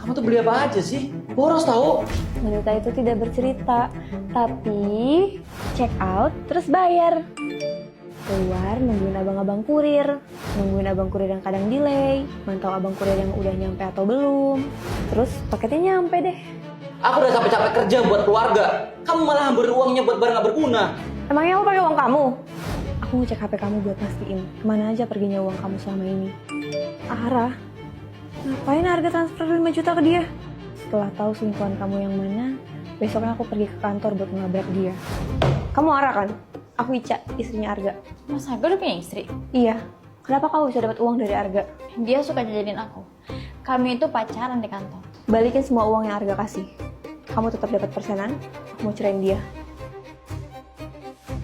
Kamu tuh beli apa aja sih? Boros tahu. Wanita itu tidak bercerita, tapi check out terus bayar. Keluar nungguin abang-abang kurir, nungguin abang kurir yang kadang delay, mantau abang kurir yang udah nyampe atau belum. Terus paketnya nyampe deh. Aku udah capek-capek kerja buat keluarga. Kamu malah hamburin uangnya buat barang gak berguna. Emangnya lo pakai uang kamu? Aku ngecek HP kamu buat pastiin kemana aja perginya uang kamu selama ini. Ara, ngapain harga transfer 5 juta ke dia? Setelah tahu selingkuhan kamu yang mana, besoknya aku pergi ke kantor buat ngelabrak dia. Kamu Ara kan? Aku Ica, istrinya Arga. Mas Arga udah punya istri? Iya. Kenapa kamu bisa dapat uang dari Arga? Dia suka jajanin aku. Kami itu pacaran di kantor. Balikin semua uang yang Arga kasih. Kamu tetap dapat persenan, aku mau cerain dia.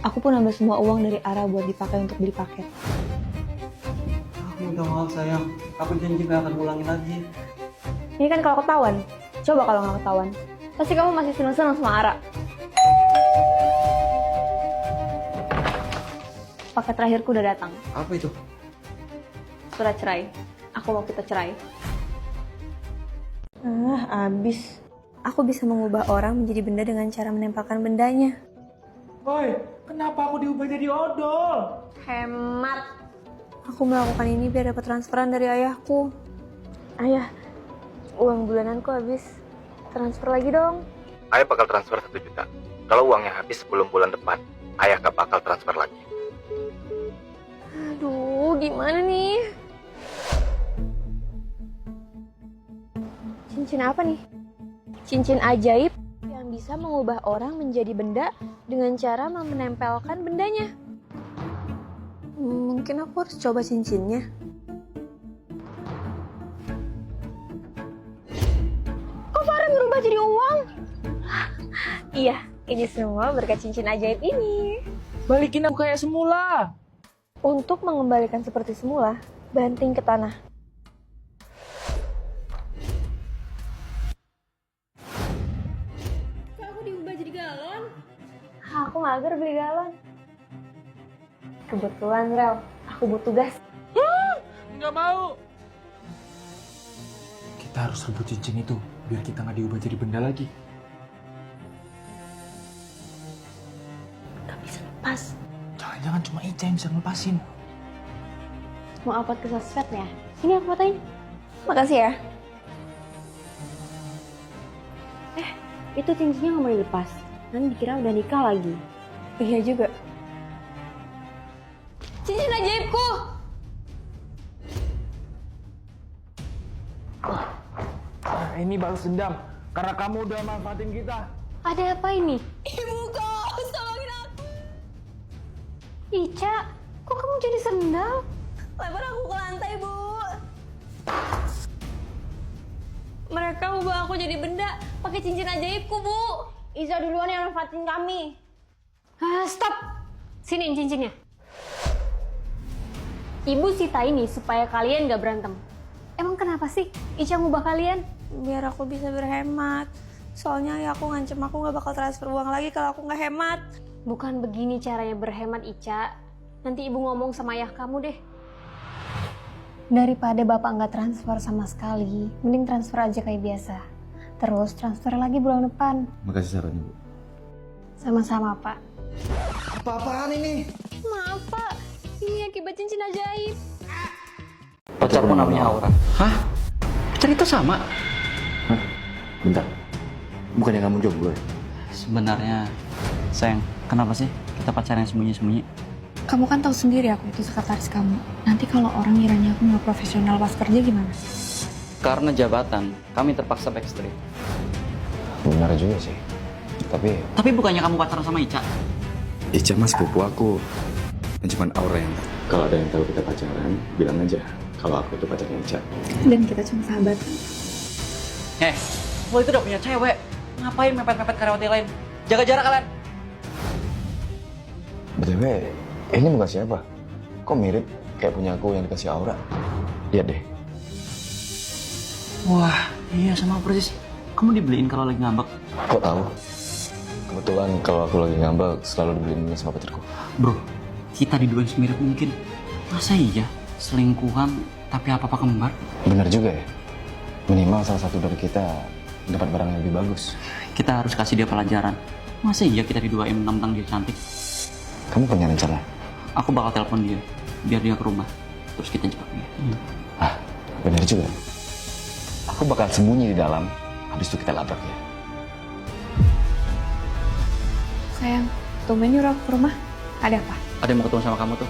Aku pun ambil semua uang dari Ara buat dipakai untuk beli paket. Aku minta maaf sayang. Aku janji gak akan ulangin lagi. Ini kan kalau ketahuan. Coba kalau nggak ketahuan. Pasti kamu masih seneng-seneng sama Ara. Paket terakhirku udah datang. Apa itu? Surat cerai. Aku mau kita cerai. Abis. Aku bisa mengubah orang menjadi benda dengan cara menempelkan bendanya. Woi, kenapa aku diubah jadi odol? Hemat. Aku melakukan ini biar dapat transferan dari ayahku. Ayah, uang bulananku habis. Transfer lagi dong. Ayah bakal transfer 1 juta. Kalau uangnya habis sebelum bulan depan, ayah gak bakal transfer lagi. Aduh, gimana nih? Cincin apa nih? Cincin ajaib yang bisa mengubah orang menjadi benda dengan cara menempelkan bendanya. Mungkin aku harus coba cincinnya. Kok Farah berubah jadi uang? Iya, ini semua berkat cincin ajaib ini. Balikin aku kayak semula. Untuk mengembalikan seperti semula, banting ke tanah. Kok aku diubah jadi galon? Aku mager beli galon. Kebetulan, Rel, aku butuh gas. Nggak mau. Kita harus rebut cincin itu biar kita nggak diubah jadi benda lagi. Gak bisa lepas. Jangan-jangan cuma Ica yang bisa ngelepasin. Mau upload ke sosmed ya? Sini aku fotoin. Makasih ya. Itu cincinnya nggak mau dilepas. Nanti dikira udah nikah lagi. Iya juga. Cincin ajaibku! Nah, ini balas dendam karena kamu udah manfaatin kita. Ada apa ini? Ibu kok tolongin aku. Ica, kok kamu jadi sendal? Lempar aku ke lantai, Bu. Mereka ubah aku jadi benda pakai cincin ajaibku, Bu. Iza duluan yang manfaatin kami. Stop. Sini cincinnya. Ibu sita ini supaya kalian gak berantem. Emang kenapa sih Ica ngubah kalian? Biar aku bisa berhemat. Soalnya ya aku ngancem aku gak bakal transfer uang lagi kalau aku gak hemat. Bukan begini caranya berhemat, Ica. Nanti ibu ngomong sama ayah kamu deh. Daripada bapak nggak transfer sama sekali, mending transfer aja kayak biasa. Terus transfer lagi bulan depan. Makasih sarannya, Bu. Sama-sama, Pak. Apa-apaan ini? Maaf, Pak. Ini akibat cincin ajaib. Pacarmu namanya Aura. Hah? Cerita sama? Hah? Bentar. Bukannya kamu jomblo ya? Sebenarnya, sayang, kenapa sih kita pacaran sembunyi-sembunyi? Kamu kan tahu sendiri aku itu sekretaris kamu. Nanti kalau orang ngiranya aku nggak profesional pas kerja gimana? Karena jabatan, kami terpaksa backstreet. Benar juga sih. Tapi bukannya kamu pacaran sama Ica? Ica mas sepupu aku. Dan cuma Aura yang tahu. Kalau ada yang tahu kita pacaran, bilang aja kalau aku itu pacarnya Ica. Dan kita cuma sahabat. Lo itu udah punya cewek. Ngapain mepet-mepet karyawati lain? Jaga jarak kalian. BTW, ini bukan siapa? Kok mirip kayak punya aku yang dikasih Aura? Lihat deh. Wah, iya sama persis. Kamu dibeliin kalau lagi ngambek. Kok tahu? Kebetulan kalau aku lagi ngambek selalu dibeliin ini sama pacarku. Bro, kita diduain semirip mungkin. Masa iya selingkuhan tapi apa-apa kembar? Benar juga ya? Minimal salah satu dari kita dapat barang yang lebih bagus. Kita harus kasih dia pelajaran. Masa iya kita diduain mentang dia cantik? Kamu punya rencana? Aku bakal telepon dia, biar dia ke rumah. Terus kita jebak dia. Ah, benar juga. Aku bakal sembunyi di dalam, habis itu kita labrak dia. Sayang, tumben nyuruh aku ke rumah. Ada apa? Ada yang mau ketemu sama kamu tuh.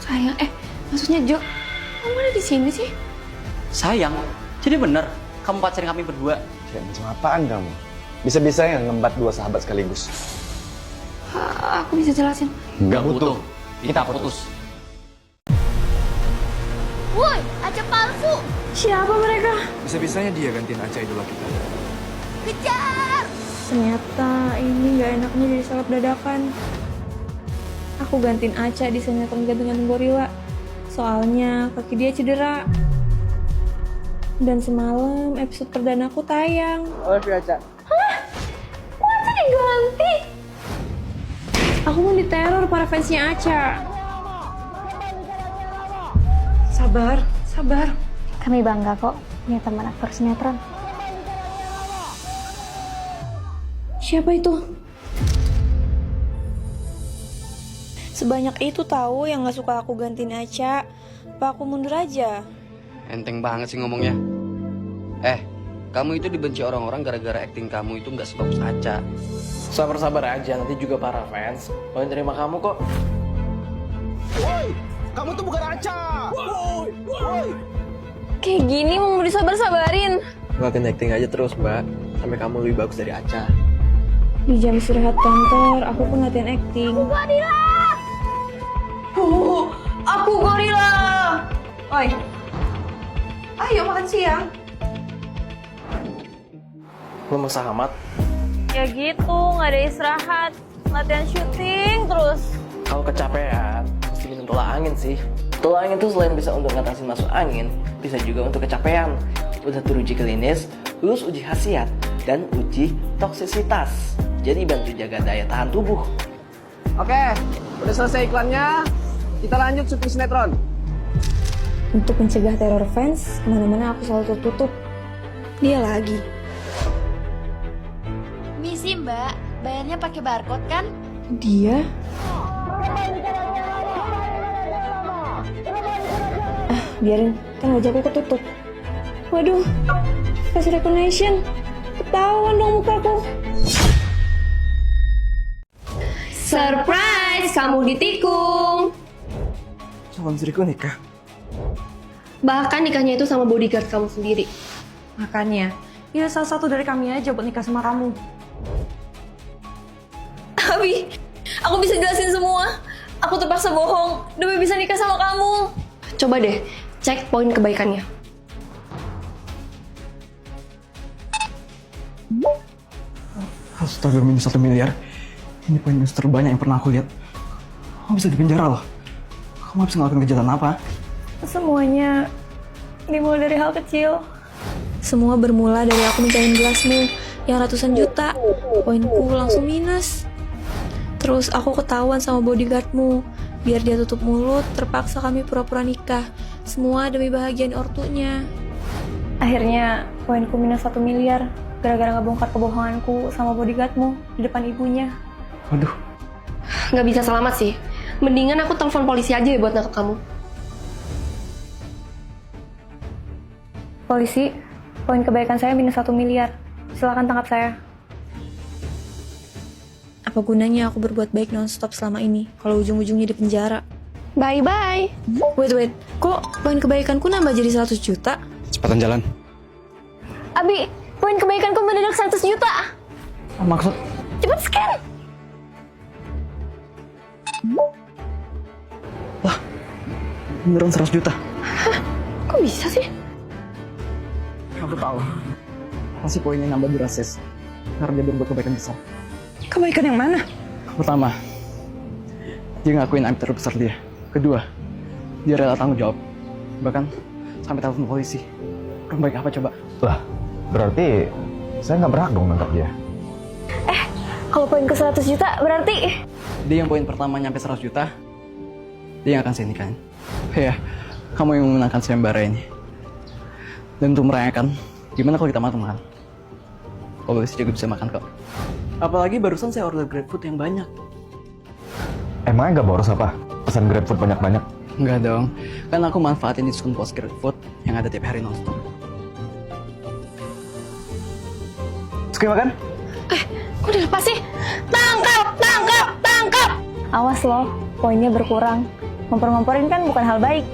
Sayang, maksudnya Jo, kamu ada di sini sih? Sayang, jadi bener kamu pacarin kami berdua. Ya, macam apaan kamu? Bisa-bisanya ngembat dua sahabat sekaligus. Aku bisa jelasin. Nggak butuh. Kita putus. Woi, Aca palsu. Siapa mereka? Bisa-bisanya dia gantiin Aca idola kita. Kejar. Ternyata ini nggak enaknya jadi seleb dadakan. Aku gantiin Aca di sinetron gantung-gantung gorila. Soalnya kaki dia cedera. Dan semalam episode perdana aku tayang. Oh, si Aca. Aca diganti? Aku mau diteror para fansnya Aca. Sabar, sabar. Kami bangga kok punya teman aktor sinetron. Siapa itu? Sebanyak itu tahu yang gak suka aku gantiin Aca. Apa aku mundur aja? Enteng banget sih ngomongnya. Kamu itu dibenci orang-orang gara-gara akting kamu itu nggak sebagus Aca. Sabar-sabar aja, nanti juga para fans mau terima kamu kok. Kamu tuh bukan Aca. Kayak gini mau disabar-sabarin. Ngelakuin acting aja terus, Mbak. Sampai kamu lebih bagus dari Aca. Di jam istirahat kantor, aku pun latihan acting. Aku gorila. Oi, ayo makan siang. Lu masa amat? Ya gitu, nggak ada istirahat. Latihan syuting terus. Kalau kecapean, mesti minum tolak angin sih. Tolak angin tuh selain bisa untuk ngatasin masuk angin, bisa juga untuk kecapean. Udah teruji klinis, lulus uji khasiat, dan uji toksisitas. Jadi bantu jaga daya tahan tubuh. Oke, udah selesai iklannya. Kita lanjut syuting sinetron. Untuk mencegah teror fans, kemana-mana aku selalu tertutup. Dia lagi. Misi Mbak, bayarnya pakai barcode kan? Dia? Biarin, kan wajahku ketutup. Waduh, face recognition. Ketahuan dong mukaku. Surprise, kamu ditikung. Calon istriku nikah. Bahkan nikahnya itu sama bodyguard kamu sendiri. Makanya, ya salah satu dari kami aja buat nikah sama kamu. Abi, aku bisa jelasin semua. Aku terpaksa bohong demi bisa nikah sama kamu. Coba deh, cek poin kebaikannya. Astaga, minus 1 miliar. Ini poin minus terbanyak yang pernah aku lihat. Kamu bisa dipenjara loh. Kamu habis ngelakuin kejahatan apa? Semuanya dimulai dari hal kecil. Semua bermula dari aku mencahin gelasmu yang ratusan juta. Poinku langsung minus. Terus aku ketahuan sama bodyguardmu. Biar dia tutup mulut, terpaksa kami pura-pura nikah. Semua demi bahagian ortunya. Akhirnya poinku minus 1 miliar. Gara-gara ngebongkar kebohonganku sama bodyguardmu di depan ibunya. Waduh. Nggak bisa selamat sih. Mendingan aku telepon polisi aja ya buat nangkep kamu. Polisi, poin kebaikan saya minus 1 miliar. Silakan tangkap saya. Apa gunanya aku berbuat baik non-stop selama ini kalau ujung-ujungnya di penjara? Bye-bye. Wait. Kok poin kebaikanku nambah jadi 100 juta? Cepatan jalan. Abi, poin kebaikanku mendadak 100 juta. Maksud? Cepet scan. Beneran 100 juta? Kok bisa sih? Aku tahu. Pasti poinnya nambah drastis. Karena dia berbuat kebaikan besar. Kebaikan yang mana? Pertama, dia ngakuin aib terbesar dia. Kedua, dia rela tanggung jawab. Bahkan sampai telepon polisi. Orang baik apa coba? Lah, berarti saya nggak berhak dong nangkap dia. Kalau poin ke 100 juta berarti... Dia yang poin pertama nyampe 100 juta, dia yang akan saya nikahin. Ya, kamu yang memenangkan sayembara ini. Dan untuk merayakan, gimana kalau kita makan? Kalau bisa juga bisa makan kok. Apalagi barusan saya order GrabFood yang banyak. Emangnya nggak boros apa? Pesan GrabFood banyak-banyak. Enggak dong, kan aku manfaatin diskon pos GrabFood yang ada tiap hari nonstop. Suka makan? Kok dilepas sih? Tangkap, tangkap, tangkap! Awas loh, poinnya berkurang. Ngompor-ngomporin kan bukan hal baik.